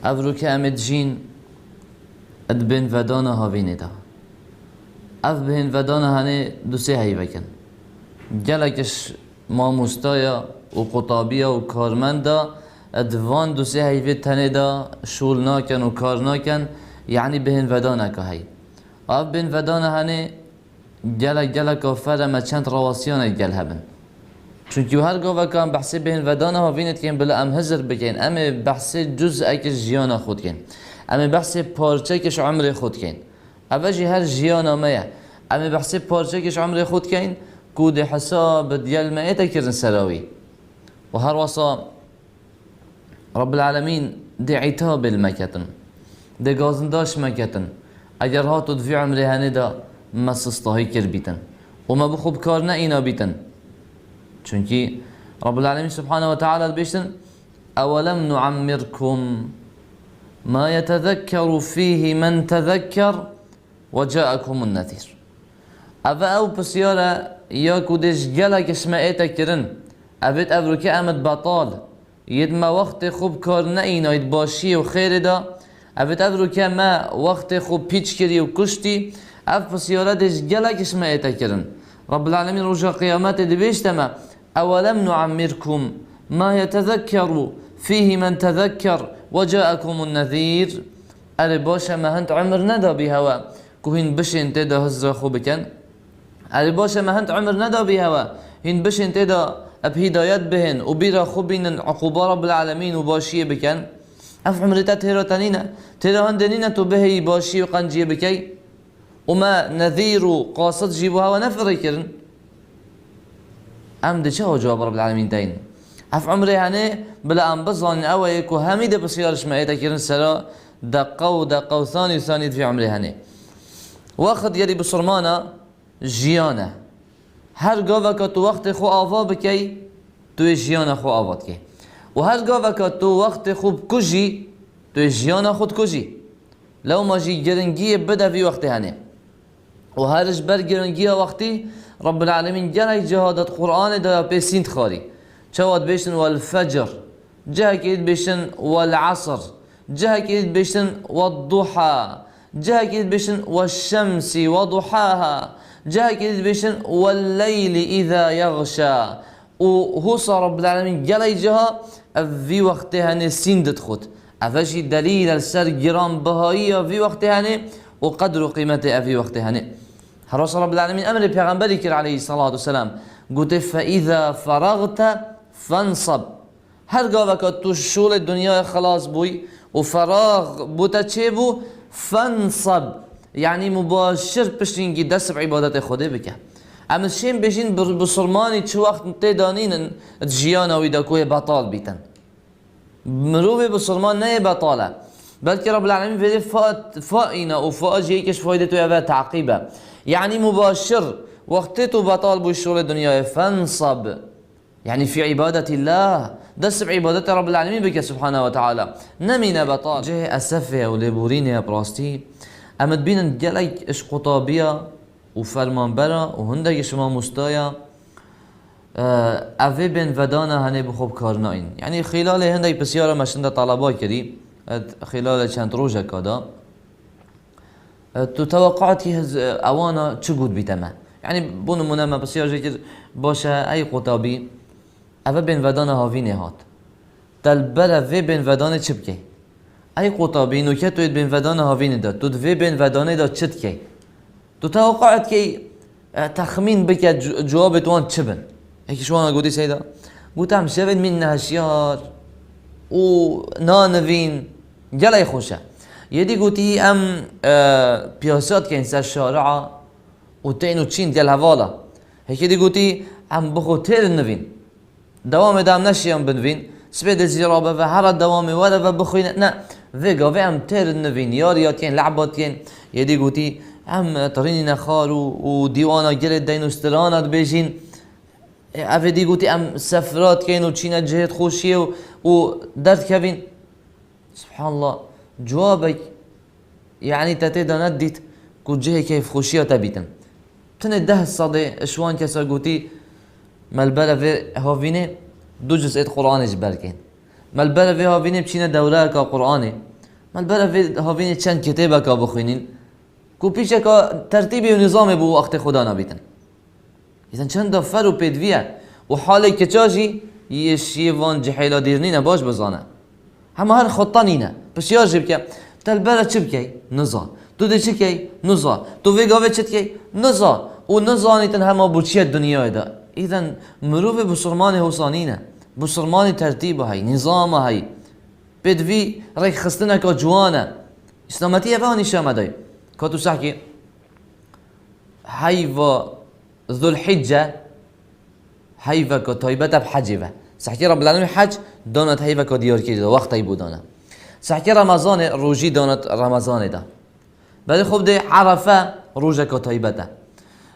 افرو که امد جین اد بین ودانه هاوینه دا اف بین ودانه هنه دو سه هی بکن گلکش ماموستایا و قطابیا و کارمندا ادوان دو سه هی تنه دا شول ناکن و کار ناکن یعنی بین ودانه که هی اف بین ودانه هنه گلک آفر ما چند رواسیانه گل هبن چونکی هر گاوه که بحث بین ودانه هاوینت کن بلا ام هزر بکن ام بحث جزء کش جیانا خود کن ام بحث پارچه کش عمر خود کن اوجی هر جیانا مایه ام بحث پارچه کش عمر خود کن کود حساب دیال مایت کرن سراوی و هر وصا رب العالمین دی عتاب المکتن دی گازنداش مکتن اگر هاتو دفی عمر هنه دا مسستاهی کر بیتن و ما بخوب کار نه اینا بیتن چونکی رب العالمین سبحانه و تعالی بیشتن اولم نعمركم ما يتذكر فيه من تذكر وجاءكم النذير او بسیاره یا کودش گلک اسمعیتا کرن اوید افرو که امد بطال ید ما وقت خوب کار نه ایناید باشی و خیر دا اوید افرو که ما وقت خوب پیچ کری و کشتی اف بسیاره دش گلک اسمعیتا کرن رب العالمین رجا قیامت دی بیشتما اولم نعمركم ما يتذكر فيه من تذكر وجاءكم النذير اره باشه ما هنت عمر ندا بی هوا كوهين بشين تدا هزر خو بكن اره باشه ما هنت عمر ندا بی هوا هين بشين تدا اب هدايات بهن و بيرا خو بين عقوبة رب العالمين و باشيه بكن اف عمرتا تهرا تنينه تهرا هندنينه تو بهي باشي و قنجيه بكي وما نذير و قاصد جيبو هوا نفر كرن ام ده چه جواب رب العالمين دين اف عمره هنه بلا ام بظن او يكو هميده بسيارش ما يتكرن سرا دقه و ثاني في عمره هنه واخد يدي بصرمانه جيانه هر گاوه که تو وقت خو آوا بکی تو جیان خو آواد کی و هر گاوه که تو وقت خوب کجی تو جیان خود کجی لو ما جی گرنگی بده في وقت هنه و هرش بر گرنگی وقتی رب العالمين جاي جهادت قرآن دا بسنت خاري شواد بيشن والفجر جاء كيد بيشن والعصر جاء كيد بيشن والضحى جاء كيد بيشن والشمس وضحاها جاء كيد بيشن والليل إذا يغشى وهو صار رب العالمين جاي جها في وقتها نسندت خد أفشي دليل السر جرام بهائية في وقتها وقدر قيمتها في وقتها هرس رب العالمين أمر پیغمبری کر عليه الصلاة والسلام قلت فإذا فرغت فانصب هر گاوه که تو شول دنیا خلاص بوی و فراغ بوتا چه بو فانصب يعني مباشر پشتینگی دست بعبادت خوده بکن اما شیم بشین بسرمانی چه وقت تدانین جیانا ویدا کوه بطال بیتن مروه بسرمان نه بطاله بلکه رب العالمين في فائنا وفاجئ كش فائدته يا تعقيبه يعني مباشر وقتته بطال بالشغل الدنيا فانصب يعني في عبادة الله دس بعبادة رب العالمين بك سبحانه وتعالى نمينا بطال جه أسفه وليبورين يا براستي أمد بين جلك إش قطابية وفرمان برا وهندك شما مستايا أفي بين ودانا هني بخوب كارناين يعني خلال هندك بسيارة مشند طلبات كري خلال چند روزه كذا تو توقعاتي اوانا چه قد بيتما يعني بون منما بسيار جيكر باشا اي قطابي اوه بين ودان هاوينه هات تلبلا في بين ودان چه بكي اي قطابي نوكه تويد بين ودان هاوينه دا تو في بين ودانه دا چه بكي تو توقعات كي تخمين بك جواب توان چه بن هيك شو انا قلتي سيدا قلت هم شبن من هشيار و نانوين جلي خوشه يدي قوتي ام بياسات كين سر شارعه و تين و تشين ديال هوالا هيك دي قوتي ام بخو تير النوين دوام دام نشيام بنوين سبيد الزرابه و هر دوام ولا و بخوين نا فيغا في ام تير النوين ياريات كين لعبات كين يدي قوتي ام طريني نخار و ديوانا جلد دينوسترانات بيجين افدي قوتي ام سفرات كين و تشينا جهت خوشيه و درد كابين سبحان الله جوابك يعني تتدا نديت كو جهه كيف خوشيه تبيتن تنده الصدي اشوان كسر قوتي مالبلا في هافيني دو جزء قرآن جبالكين مالبلا في هافيني بشينا دوره كقرآني من برا في هاوین چند کتابه که بخوینین کو پیشه که ترتیبی و نظام بو وقت خدا نبیتن. ایزن چند دفر و پیدویه و حالی که چاجی یه شیوان جحیلا دیرنینه باش بزانه همه هر خطا نینه پس یاجب که تل برا چه بکی؟ نزا تو ده چه کی؟ نزا تو ویگاوه چه کی؟ نزا و نزانیتن همه بو چیه دنیای ده. ایزن مروف بسرمان حسانینه بسرمان ترتیب های نظام های پیدوی ریک خستنه که جوانه اسلامتی اوه نشامه دای که تو سحکی حیوه ذو الحجة هيفا كطيبة بحجبة سحكي رب العالمين حج دونت هيفا كديار كده وقت يبودانا سحكي رمضان روجي دونت رمضان ده بعد خوب ده عرفة روجة كطيبة ده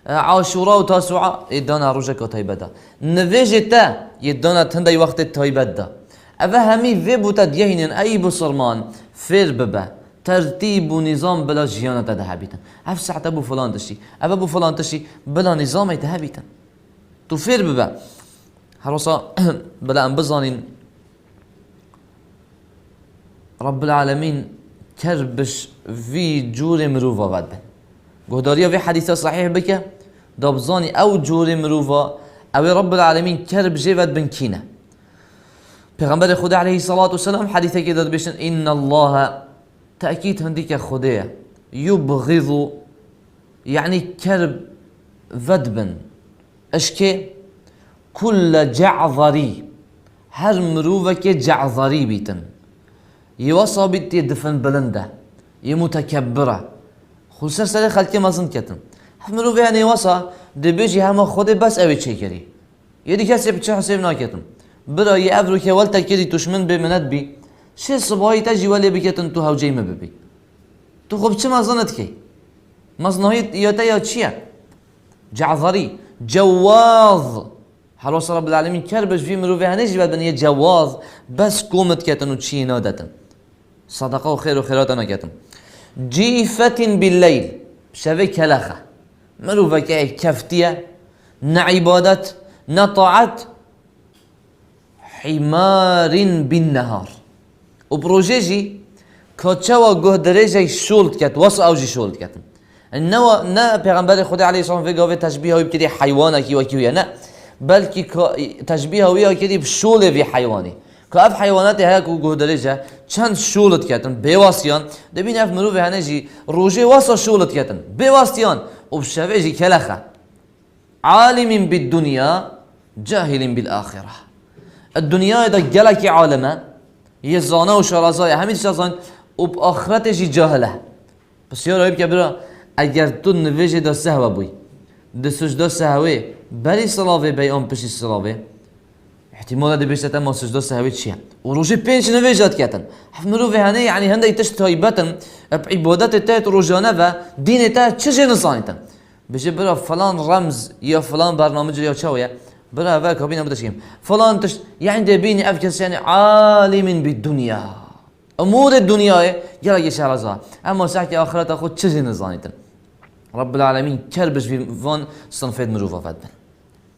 عاشوراء وتاسوعة يدانا روجة كطيبة ده نفيجتا يدانا تندي وقت الطيبة ده أفا همي في بوتا ديهنين أي بصرمان فير ببا ترتیب و نظام بلا جیانت ده هبیتن اف ساعت ابو فلان تشی ابو فلان تشی بلا نظام ده هبیتن تو فیر ببا هروسا بلا ام بزانین رب العالمین کربش في جور مروفا بد بن گهداریا في حدیث صحیح بکه دابزانی او جور مروفا او رب العالمین کرب جیود بن کینه پیغمبر خدا علیه الصلاة والسلام حدیثه که داد بشن ان الله تأكيد هنديك خديه يبغض يعني كرب ذدبن اشكي كل جعظري هر مروفك جعظري بيتن يوصى بيتي دفن بلنده يمتكبره خصوصا سالي خلقي ما زند كتن مروف يعني وصى دبيجي هما خده بس اوي چه كري يدي كسي بچه حسيب ناكتن برا يأبرو كي والتا كري تشمن بمند بي چه صبحی تجی ولی بکتن تو هوجی مببی تو خب چه مزنت کی مزنهیت یاتا یا چیه جعذری جواز حراس رب العالمین کربش فی مروفی هنیجی بعد بنیه جواز بس کومت کتن و چی نادتن صدقه و خیر و خیرات نکتن جیفت باللیل شوی کلخه مروفه که کفتیه نعبادت نطاعت حمار بالنهار و بروجيجي كاتشوا جهدريجي شولد كات وصا اوجي شولد كات انه نا پیغمبر خدا عليه الصلاه والسلام في تشبيه هو بكدي حيوانك وكيو نا بلكي تشبيه هو كدي بشول في حيواني كاف حيوانات هيك جهدريجا چند شولد كاتن بواسيان دبين اف مروف هنجي روجي وصا شولد كاتن بواسيان وبشويجي كلخه عالم بالدنيا جاهل بالاخره الدنيا اذا جلك عالمه يزانه و شرازای همین چیزان و آخرتشی جاهله پس یا رایب که برا اگر تو نویجه دا سهوه بوی دا سجده سهوه بری صلاوه بی آن پشی صلاوه احتمال ده بیشتر اما سجده سهوه چیه و روژه پینچ نویجات کتن مروفه هنه یعنی هنده تشت تایبتن عبادت تایت روژانه و دین تایت چه نصانیتن بشه برا فلان رمز یا فلان برنامج یا چاویه برا اول كابينه بدشيم فلان تش يعني دبيني افكس يعني عالم بالدنيا امور الدنيا يلا يشارزها اما ساعتي اخرتها خد چه نزانيتن رب العالمين كربش في فون صنفيد مروفه فدن